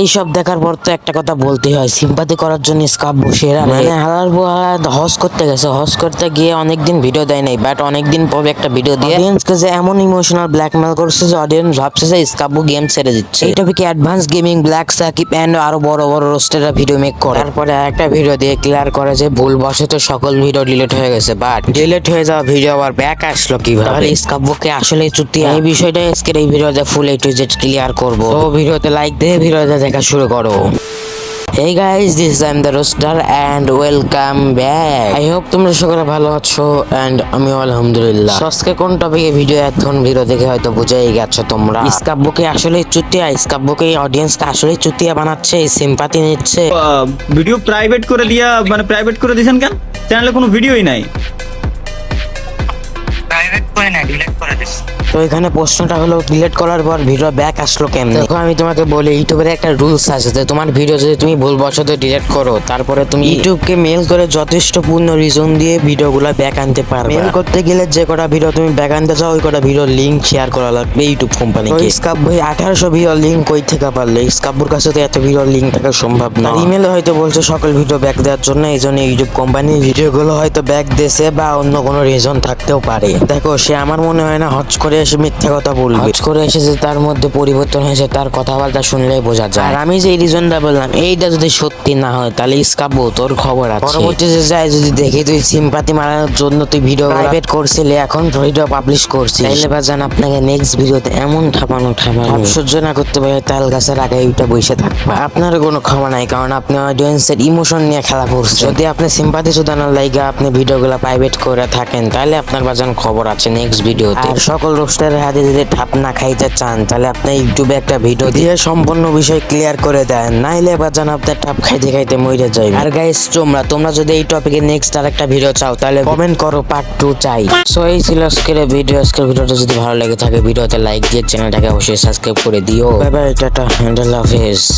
এইসব দেখার পর তো একটা কথা বলতেই হয়, সিম্পাথি করার জন্য স্কাব্বো সেরা। মানে হালার বুয়া হজ করতে গেছে, হজ করতে গিয়ে অনেকদিন ভিডিও দেয় নাই, বাট অনেকদিন পরে একটা ভিডিও দিয়ে অডিয়েন্সকে যে এমন ইমোশনাল ব্ল্যাকমেল করছে যে অডিয়েন্স ভাবছে যে স্কাব্বো গেম ছেড়ে দিচ্ছে। এই টপিকে advance gaming, black Sakib and আরো বড় বড় রোস্টাররা ভিডিও মেক করে। তারপরে একটা ভিডিও দিয়ে ক্লিয়ার করে যে ভুলবশত সকল ভিডিও ডিলিট হয়ে গেছে, বাট ডিলিট হয়ে যাওয়া ভিডিও আবার ব্যাক আসলো কিভাবে? তাহলে স্কাব্বোকে আসলে চুতিয়া? এই বিষয়টা আজকের এই ভিডিওতে ফুল A to Z ক্লিয়ার করবো। তো ভিডিওতে লাইক দিয়ে ভিডিওতে দেখা শুরু করো। Hey guys, this is I'm the Roaster and welcome back. I hope তোমরা সকলে ভালো আছো and আমি আলহামদুলিল্লাহ। আজকে কোন টপিকে ভিডিও, এখন ভিডিও দেখে হয়তো বুঝেই গেছো তোমরা। স্কাব্বোকে আসলে চুতিয়া, স্কাব্বোকে অডিয়েন্সকে আসলে চুতিয়া বানাচ্ছে, সিম্পাথি নিচ্ছে। ভিডিও প্রাইভেট করে দিয়া, মানে প্রাইভেট করে দিয়েছেন কেন? চ্যানেলে কোনো ভিডিওই নাই। প্রাইভেট করে না, ডিলিট করে দিস। তো এখানে প্রশ্নটা হলো ডিলিট করার পর ভিডিও ব্যাক আসলো কেমনে? দেখো আমি তোমাকে বলি, ইউটিউবের একটা রুলস আছে যে তোমার ভিডিও যদি তুমি ভুলবশত ডিলিট করো, তারপরে তুমি ইউটিউবকে মেল করে যথেষ্ট পূর্ণ রিজন দিয়ে ভিডিওগুলো ব্যাক আনতে পারবে। মেল করতে গেলে যে কটা ভিডিও তুমি ব্যাক আনতে চাও ওই কটা ভিডিও লিংক শেয়ার করা লাগবে ইউটিউব কোম্পানিকে। স্কাব্বো 1800 ভিডিও লিংক কই থেকে পারলে? স্কাব্বোর কাছে তো এত ভিডিও লিংক থাকা সম্ভব না। ইমেলে হয়তো বলছে সকল ভিডিও ব্যাক দেওয়ার জন্য, এই জন্য ইউটিউব কোম্পানি ভিডিওগুলো হয়তো ব্যাক দিয়েছে বা অন্য কোনো রিজন থাকতেও পারে। দেখো সে আমার মনে হয় না হজ করে এসে মিথ্যা কথা বলবে। হজ করে এসে যে তার মধ্যে পরিবর্তন হয়েছে তার কথাবার্তা শুনলেই বোঝা যায়। আর আমি যে রিজনটা বললাম এইটা যদি সত্যি না হয় তাহলে স্কাব্বো তোর খবর আছে। পরবর্তীতে যায় যদি দেখি তুই সিম্পাথি মারানোর জন্য তুই ভিডিও প্রাইভেট করছিলি, এখন ভিডিও পাবলিশ করছিস, তাইলে বাজান আপনাকে নেক্সট ভিডিওতে এমন ঠাপানো সহ্য না করতে পারে তাল গাছের আগে ওইটা বসে থাকবা। আপনার কোনো ক্ষমা নাই, কারণ আপনি অডিয়েন্সের ইমোশন নিয়ে খেলা করছেন। যদি আপনি সিম্পাথি সুদানোর লাইগা আপনি ভিডিওগুলো প্রাইভেট করে থাকেন তাহলে আপনার বাজান খবর আছে নেক্সট ভিডিওতে। আর সকল রোস্টারের হাতে যদি ঠাপ না খাইতে চান তাহলে আপনি ইউটিউবে একটা ভিডিও দিয়ে সম্পূর্ণ বিষয় ক্লিয়ার করে দেন, নাইলে বাজান আপনার ঠাপ খাইতে খাইতে মরে যাবে। আর গাইস তোমরা যদি এই টপিকে নেক্সট আর একটা ভিডিও চাও তাহলে কমেন্ট করো পার্ট 2 চাই। সো এই ছিল আজকের ভিডিও। আজকের ভিডিওটা যদি ভালো লেগে থাকে ভিডিওতে লাইক দিয়ে চ্যানেলটাকে অবশ্যই সাবস্ক্রাইব করে দিও। বাই বাই, টাটা, আল্লাহ হাফেজ।